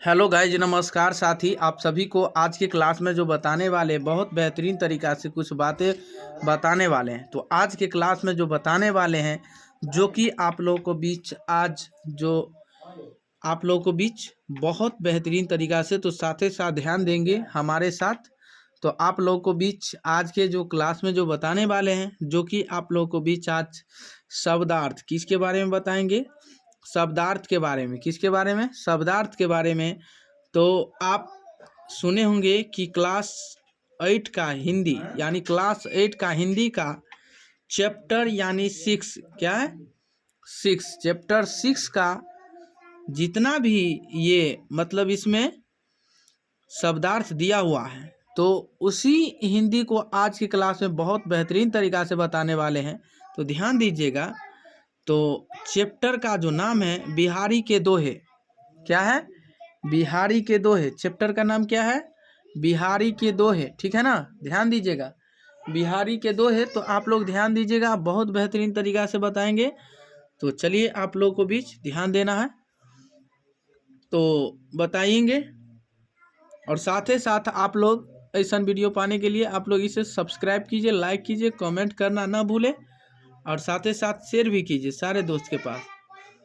Hello guys, नमस्कार साथी। आप सभी को आज की क्लास में जो बताने वाले बहुत बेहतरीन तरीक़ा से कुछ बातें बताने वाले हैं। तो आज के क्लास में जो बताने वाले हैं, जो कि आप लोगों को बीच आज जो आप लोगों को बीच बहुत बेहतरीन तरीक़ा से, तो साथ ही साथ ध्यान देंगे हमारे साथ। तो आप लोगों को बीच आज के जो क्लास में जो बताने वाले हैं, जो कि आप लोगों को बीच आज शब्दार्थ किसके बारे में बताएंगे, शब्दार्थ के बारे में। किसके बारे में? शब्दार्थ के बारे में। तो आप सुने होंगे कि क्लास 8 का हिंदी यानी क्लास 8 का हिंदी का चैप्टर यानी 6 क्या है, 6 चैप्टर 6 का जितना भी ये मतलब इसमें शब्दार्थ दिया हुआ है, तो उसी हिंदी को आज की क्लास में बहुत बेहतरीन तरीक़ा से बताने वाले हैं। तो ध्यान दीजिएगा। तो चैप्टर का जो नाम है बिहारी के दोहे। क्या है? बिहारी के दोहे। चैप्टर का नाम क्या है? बिहारी के दोहे। ठीक है ना? ध्यान दीजिएगा, बिहारी के दोहे। तो आप लोग ध्यान दीजिएगा, बहुत बेहतरीन तरीक़ा से बताएंगे। तो चलिए आप लोगों को बीच ध्यान देना है, तो बताएंगे। और साथ ही साथ आप लोग ऐसा वीडियो पाने के लिए आप लोग इसे सब्सक्राइब कीजिए, लाइक कीजिए, कमेंट करना ना भूलें, और साथ ही साथ शेयर भी कीजिए सारे दोस्त के पास।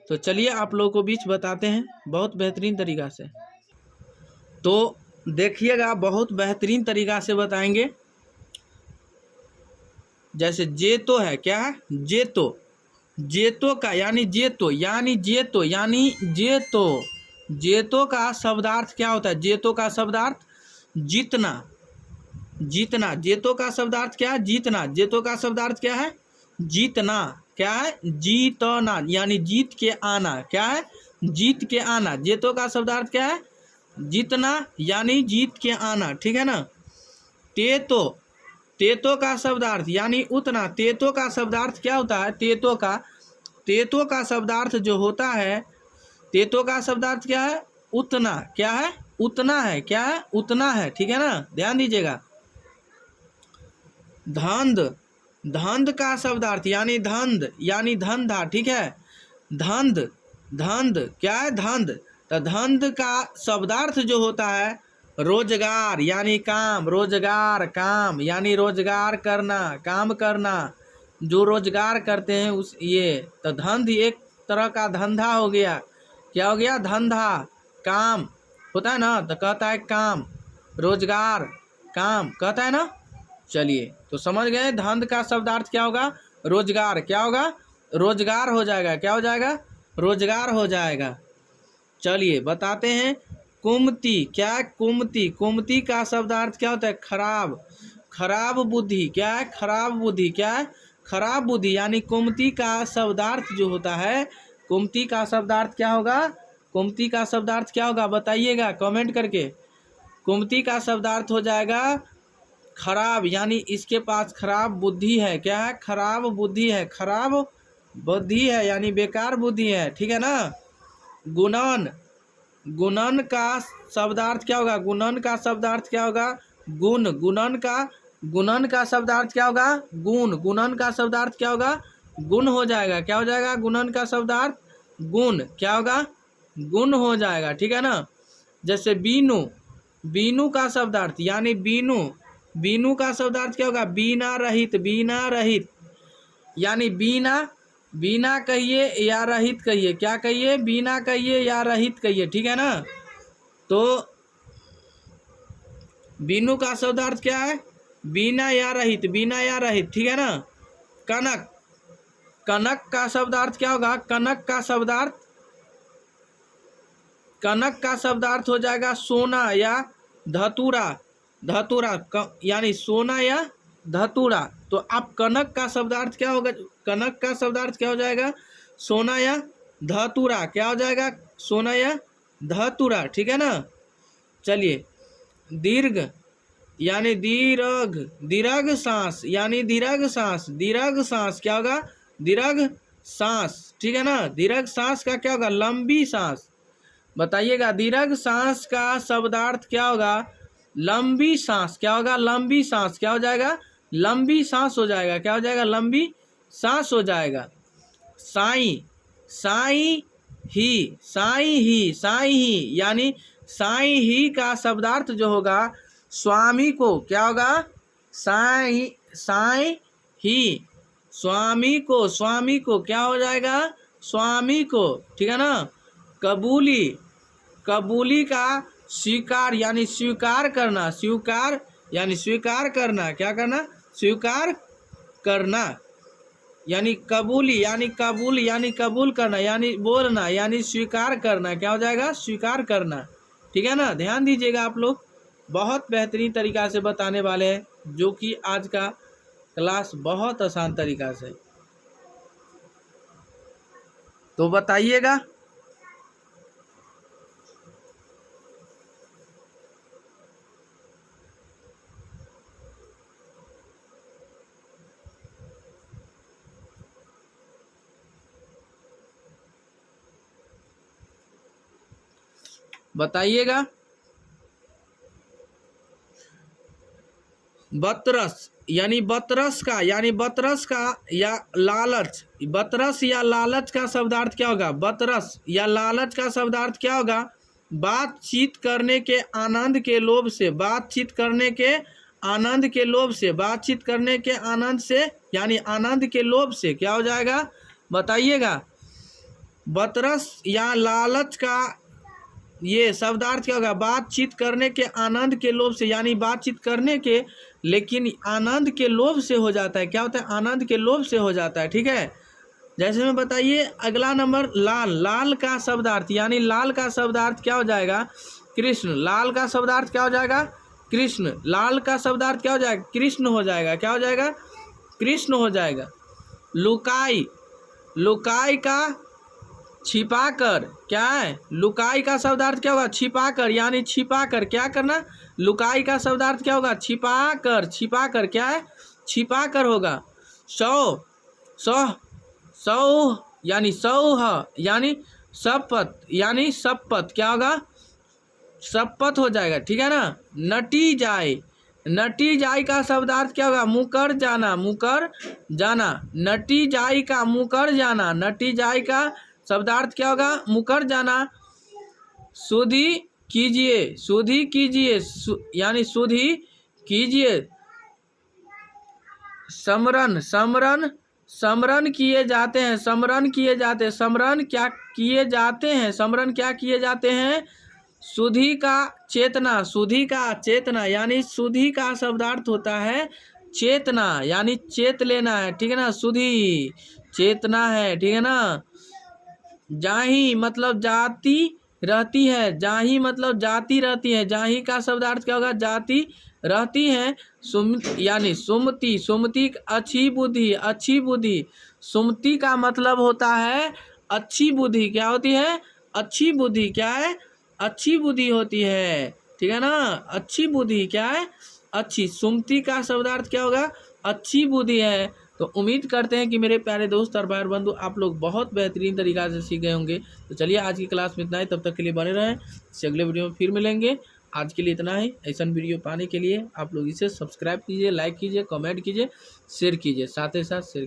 तो चलिए आप लोगों को बीच बताते हैं बहुत बेहतरीन तरीक़ा से। तो देखिएगा, बहुत बेहतरीन तरीक़ा से बताएंगे। जैसे जेतो है। क्या है? जेतो। जेतो का यानी जेतो यानी जेतो यानी जेतो जेतो का शब्दार्थ क्या होता है? जेतो का शब्दार्थ जीतना। जीतना। जेतो का शब्दार्थ क्या है? जीतना। जेतो का शब्दार्थ क्या है? जीतना। क्या है? जीतना यानी जीत के आना। क्या है? जीत के आना। जेतो का शब्दार्थ क्या है? जीतना यानी जीत के आना। ठीक है ना? तेतो। तेतो का शब्दार्थ यानी उतना। तेतो का शब्दार्थ क्या होता है? तेतो का शब्दार्थ जो होता है, तेतो का शब्दार्थ क्या है? उतना। क्या है? उतना है। क्या है? उतना है। ठीक है ना? ध्यान दीजिएगा। धंध। धंध का शब्दार्थ यानी धंध यानी धंधा। ठीक है? धंध। धंध क्या है? धंध। तो धंध का शब्दार्थ जो होता है रोजगार यानी काम। रोजगार, काम यानी रोजगार करना, काम करना, जो रोजगार करते हैं उस ये। तो धंध एक तरह का धंधा हो गया। क्या हो गया? धंधा। काम होता है ना, तो कहता है काम। रोजगार, काम कहता है ना। चलिए, तो समझ गए धंध का शब्दार्थ क्या होगा? रोजगार। क्या होगा? रोजगार हो जाएगा। क्या हो जाएगा? रोजगार हो जाएगा। चलिए बताते हैं। कुमति। क्या है? कुमति। कुमति का शब्दार्थ क्या होता है? खराब। खराब बुद्धि। क्या है? खराब बुद्धि। क्या है? खराब बुद्धि यानी कुमति का शब्दार्थ जो होता है, कुमति का शब्दार्थ क्या होगा? कुमति का शब्दार्थ क्या होगा? बताइएगा कमेंट करके। कुमति का शब्दार्थ हो जाएगा खराब, यानी इसके पास खराब बुद्धि है। क्या है? खराब बुद्धि है। खराब बुद्धि है यानी बेकार बुद्धि है। ठीक है ना? गुणन। गुणन का शब्दार्थ क्या होगा? गुणन का शब्दार्थ क्या होगा? गुण। गुणन का शब्दार्थ क्या होगा? गुण। गुणन का शब्दार्थ क्या होगा? गुण हो जाएगा। क्या हो जाएगा? गुणन का शब्दार्थ गुण। क्या होगा? गुण हो जाएगा। ठीक है ना? जैसे बीनू। बीनू का शब्दार्थ यानी बीनू। बीनू का शब्दार्थ क्या होगा? बीना रहित। बीना रहित यानी बीना। बीना कहिए या रहित कहिए। क्या कहिए? बीना कहिए या रहित कहिए। ठीक है ना? तो बीनू का शब्दार्थ क्या है? बीना या रहित। बीना या रहित। ठीक है ना? कनक। कनक का शब्दार्थ क्या होगा? कनक का शब्दार्थ कनक का शब्दार्थ हो जाएगा सोना या धतूरा। धतूरा यानी सोना या धतूरा। तो आप कनक का शब्दार्थ क्या होगा? कनक का शब्दार्थ क्या हो जाएगा? सोना या धतूरा। क्या हो जाएगा? सोना या धतूरा। ठीक है ना? चलिए, दीर्घ यानी दीर्घ। दीर्घ सांस यानी दीर्घ सांस। दीर्घ सांस क्या होगा? दीर्घ सांस। ठीक है ना? दीर्घ सांस का क्या होगा? लंबी सांस। बताइएगा, दीर्घ सांस का शब्दार्थ क्या होगा? लंबी सांस। क्या होगा? लंबी सांस। क्या हो जाएगा? लंबी सांस हो जाएगा। क्या हो जाएगा? लंबी सांस हो जाएगा। साई। साई ही। साई ही। साई ही यानी साई ही का शब्दार्थ जो होगा स्वामी को, क्या होगा, साई ही, स्वामी को क्या हो जाएगा, स्वामी को, ठीक है ना। कबूली, कबूली का स्वीकार यानी स्वीकार करना, स्वीकार यानी स्वीकार करना, क्या करना, स्वीकार करना, यानी कबूली यानी कबूल यानी कबूल करना यानी बोलना यानी स्वीकार करना, क्या हो जाएगा, स्वीकार करना, ठीक है ना। ध्यान दीजिएगा आप लोग, बहुत बेहतरीन तरीका से बताने वाले हैं, जो कि आज का क्लास बहुत आसान तरीका से, तो बताइएगा। बताइएगा। बतरस यानी बतरस का या लालच, बतरस या लालच का शब्दार्थ क्या होगा, बतरस या लालच का शब्दार्थ क्या होगा, बातचीत करने के आनंद के लोभ से, बातचीत करने के आनंद के लोभ से, बातचीत करने के आनंद से यानी आनंद के लोभ से, क्या हो जाएगा, बताइएगा। बतरस या लालच का ये शब्दार्थ क्या होगा, बातचीत करने के आनंद के लोभ से, यानी बातचीत करने के लेकिन आनंद के लोभ से हो जाता है, क्या होता है, आनंद के लोभ से हो जाता है, ठीक है। जैसे में बताइए अगला नंबर लाल, लाल का शब्दार्थ यानी लाल का शब्दार्थ क्या हो जाएगा, कृष्ण, लाल का शब्दार्थ क्या हो जाएगा, कृष्ण, लाल का शब्दार्थ क्या हो जाएगा, कृष्ण हो जाएगा, क्या हो जाएगा, कृष्ण हो जाएगा। लुकाई, लुकाई का छिपाकर, क्या है, लुकाई का शब्दार्थ क्या होगा, छिपाकर यानी छिपाकर, क्या करना, लुकाई का शब्दार्थ क्या होगा, छिपाकर, छिपाकर क्या है, छिपाकर होगा। सौ, सौ, सौ यानी सौह यानी शपथ, यानी शपथ क्या होगा, शपथ हो जाएगा, ठीक है ना। नटी जाए, नटी जाई का शब्दार्थ क्या होगा, मुकर जाना, मुकर जाना, नटी जाई का मुकर जाना, नटी जाई का शब्दार्थ क्या होगा, मुकर जाना। सुधि कीजिए, सुधि कीजिए यानी सुधि कीजिए। समरन, समरन, समरन किए जाते हैं, समरन किए जाते हैं, समरन क्या किए जाते हैं, समरन क्या किए जाते हैं। सुधि का चेतना, सुधि का चेतना यानी सुधि का शब्दार्थ होता है चेतना, यानी चेत लेना है, ठीक है ना, सुधि चेतना है, ठीक है ना। जाही मतलब जाति रहती है, जाही मतलब जाति रहती है, जाही का शब्दार्थ क्या होगा, जाति रहती है। यानी सुमति, सुमति अच्छी बुद्धि, अच्छी बुद्धि, सुमति का मतलब होता है अच्छी बुद्धि, क्या होती है, अच्छी बुद्धि, क्या है, अच्छी बुद्धि होती है, ठीक है ना। अच्छी बुद्धि क्या है, अच्छी, सुमति का शब्दार्थ क्या होगा, अच्छी बुद्धि है। तो उम्मीद करते हैं कि मेरे प्यारे दोस्त और भाई बंधु आप लोग बहुत बेहतरीन तरीक़ा से सीख गए होंगे। तो चलिए आज की क्लास में इतना ही, तब तक के लिए बने रहें, इससे अगले वीडियो में फिर मिलेंगे। आज के लिए इतना ही। ऐसा वीडियो पाने के लिए आप लोग इसे सब्सक्राइब कीजिए, लाइक कीजिए, कमेंट कीजिए, शेयर कीजिए, साथ ही साथ शेयर